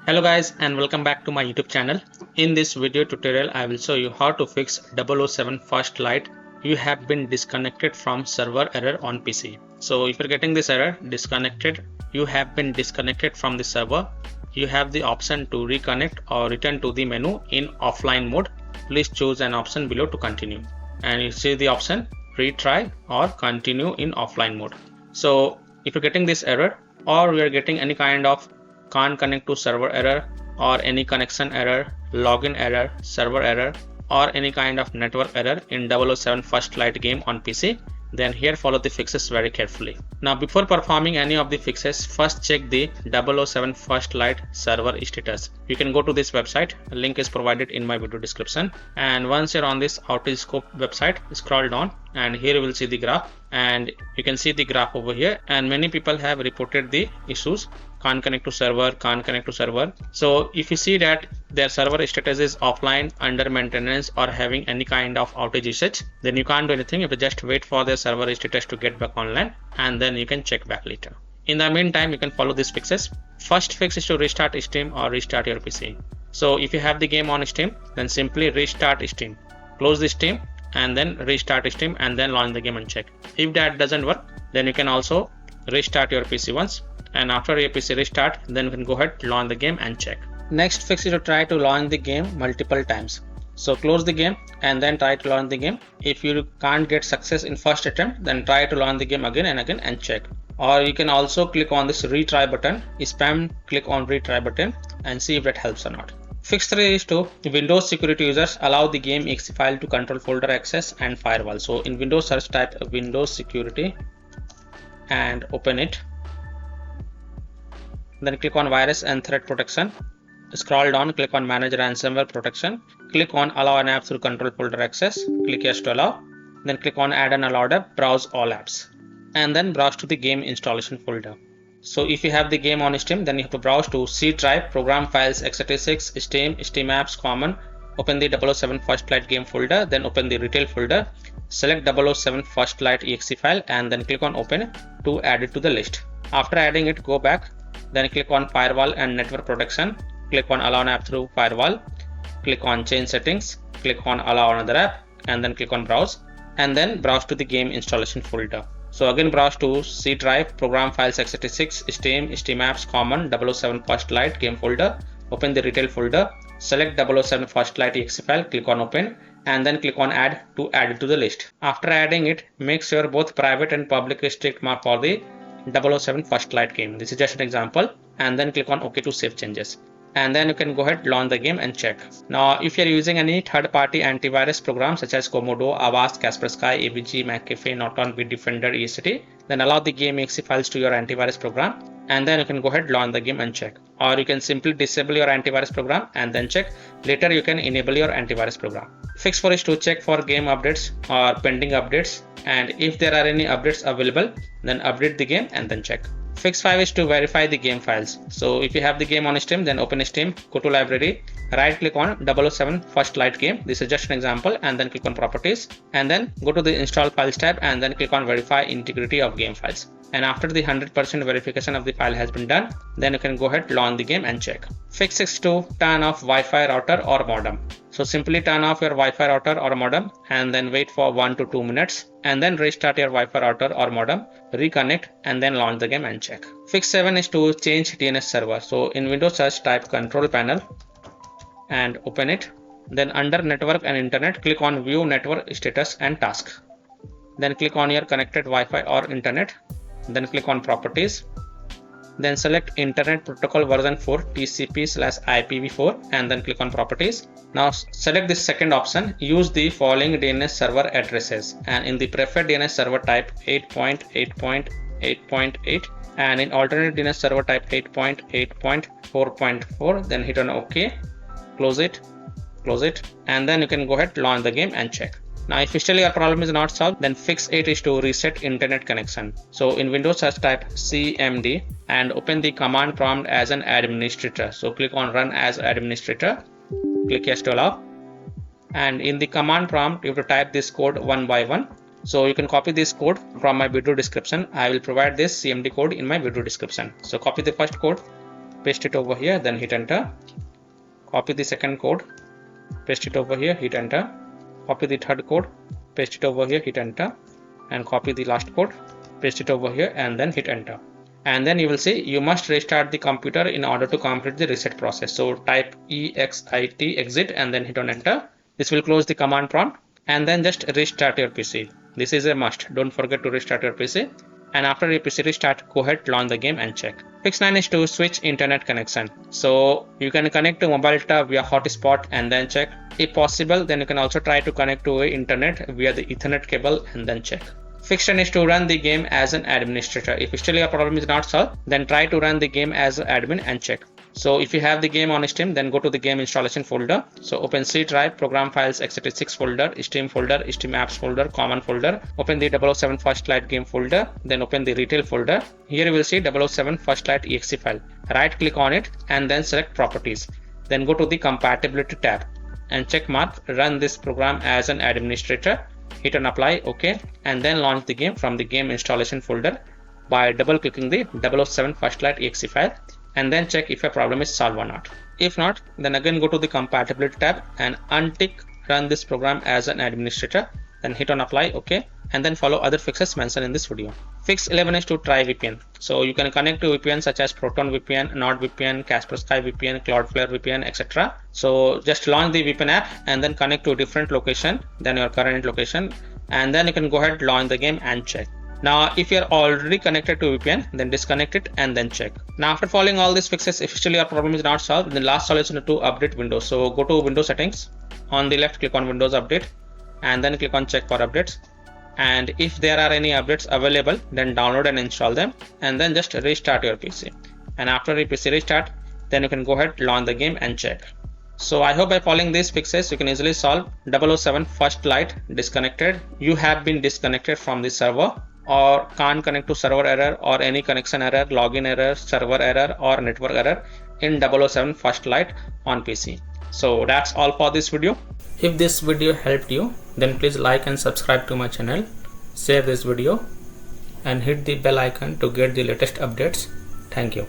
Hello guys and welcome back to my YouTube channel. In this video tutorial I will show you how to fix 007 first light. You have been disconnected from server error on PC. So if you're getting this error disconnected, you have been disconnected from the server. You have the option to reconnect or return to the menu in offline mode. Please choose an option below to continue. And you see the option retry or continue in offline mode. So if you're getting this error or we are getting any kind of can't connect to server error or any connection error, login error, server error or any kind of network error in 007 first light game on PC, then here follow the fixes very carefully. Now before performing any of the fixes, first check the 007 first light server status. You can go to this website, link is provided in my video description, and once you're on this outage scope website, scroll down and here you will see the graph and you can see the graph over here, and many people have reported the issues. Can't connect to server, can't connect to server. So if you see that their server status is offline, under maintenance or having any kind of outage usage, then you can't do anything. You have to just wait for their server status to get back online and then you can check back later. In the meantime, you can follow these fixes. First fix is to restart Steam or restart your PC. So if you have the game on Steam, then simply restart Steam. Close the Steam and then restart Steam and then launch the game and check. If that doesn't work, then you can also restart your PC once. And after your PC restart, then you can go ahead, launch the game and check. Next fix is to try to launch the game multiple times. So close the game and then try to launch the game. If you can't get success in first attempt, then try to launch the game again and again and check. Or you can also click on this retry button, spam click on retry button and see if that helps or not. Fix 3 is to Windows security users allow the game exe file to control folder access and firewall. So in Windows search type Windows security and open it. Then click on virus and threat protection. Scroll down, click on manage ransomware protection. Click on allow an app through control folder access. Click yes to allow. Then click on add an allowed app, browse all apps. And then browse to the game installation folder. So if you have the game on Steam, then you have to browse to C drive, program files, x86, Steam, Steam apps, common. Open the 007 first light game folder, then open the retail folder. Select 007 first light exe file and then click on open to add it to the list. After adding it, go back. Then click on firewall and network protection. Click on allow an app through firewall. Click on change settings. Click on allow another app and then click on browse and then browse to the game installation folder. So again browse to C drive, program files, x86, Steam, Steam apps, common, 007 first light game folder. Open the retail folder. Select 007 first light exe file. Click on open and then click on add to add it to the list. After adding it, make sure both private and public restrict mark for the 007 first light game. This is just an example, and then click on OK to save changes. And then you can go ahead, launch the game and check. Now if you're using any third-party antivirus programs such as Komodo, Avast, Kaspersky, ABG, McAfee, Norton, Bitdefender, ECT, then allow the game exe files to your antivirus program and then you can go ahead, launch the game and check. Or you can simply disable your antivirus program and then check. Later you can enable your antivirus program. Fix 4 is to check for game updates or pending updates, and if there are any updates available, then update the game and then check. Fix 5 is to verify the game files. So if you have the game on Steam, then open Steam, go to library, right click on 007 first light game. This is just an example, and then click on properties and then go to the install files tab and then click on verify integrity of game files. And after the 100% verification of the file has been done, then you can go ahead, launch the game and check. Fix 6 to turn off Wi-Fi router or modem. So simply turn off your Wi-Fi router or modem and then wait for 1 to 2 minutes and then restart your Wi-Fi router or modem, reconnect and then launch the game and check. Fix 7 is to change DNS server. So in Windows search type control panel and open it. Then under network and internet, click on view network status and task. Then click on your connected Wi-Fi or internet. Then click on properties. Then select internet protocol version 4 TCP/IPv4 and then click on properties. Now select the second option, use the following DNS server addresses, and in the preferred DNS server type 8.8.8.8 and in alternate DNS server type 8.8.4.4, then hit on OK, close it, and then you can go ahead, launch the game and check. Now if still your problem is not solved, then fix 8 is to reset internet connection. So in Windows search type CMD and open the command prompt as an administrator. So click on run as administrator, click yes to allow, and in the command prompt you have to type this code one by one. So you can copy this code from my video description. I will provide this CMD code in my video description. So copy the first code, paste it over here, then hit enter. Copy the second code, paste it over here, hit enter. Copy the third code, paste it over here, hit enter. And copy the last code, paste it over here, and then hit enter. And then you will see you must restart the computer in order to complete the reset process. So type EXIT exit and then hit on enter. This will close the command prompt, and then just restart your PC. This is a must. Don't forget to restart your PC. And after your PC restart, go ahead, launch the game and check. Fix 9 is to switch internet connection. So you can connect to mobile data via hotspot and then check. If possible, then you can also try to connect to internet via the Ethernet cable and then check. Fix 10 is to run the game as an administrator. If still your problem is not solved, then try to run the game as an admin and check. So if you have the game on Steam, then go to the game installation folder. So open C drive, program files, x86 folder, Steam folder, Steam apps folder, common folder. Open the 007 First Light game folder, then open the retail folder. Here you will see 007 First Light exe file. Right click on it and then select properties. Then go to the compatibility tab and check mark run this program as an administrator. Hit on apply, OK, and then launch the game from the game installation folder by double clicking the 007 First Light exe file. And then check if a problem is solved or not. If not, then again go to the compatibility tab and untick run this program as an administrator. Then hit on apply, OK, and then follow other fixes mentioned in this video. Fix 11 is to try VPN. So you can connect to VPN such as Proton VPN, NordVPN, Kaspersky VPN, Cloudflare VPN, etc. So just launch the VPN app and then connect to a different location than your current location, and then you can go ahead, launch the game and check. Now if you are already connected to VPN, then disconnect it and then check. Now after following all these fixes, if still your problem is not solved, the last solution is to update Windows. So go to Windows settings, on the left click on Windows Update and then click on check for updates. And if there are any updates available, then download and install them and then just restart your PC. And after your PC restart, then you can go ahead, launch the game and check. So I hope by following these fixes, you can easily solve 007 First Light disconnected. You have been disconnected from the server, or can't connect to server error or any connection error, login error, server error or network error in 007 First Light on PC. So that's all for this video. If this video helped you, then please like and subscribe to my channel, share this video and hit the bell icon to get the latest updates. Thank you.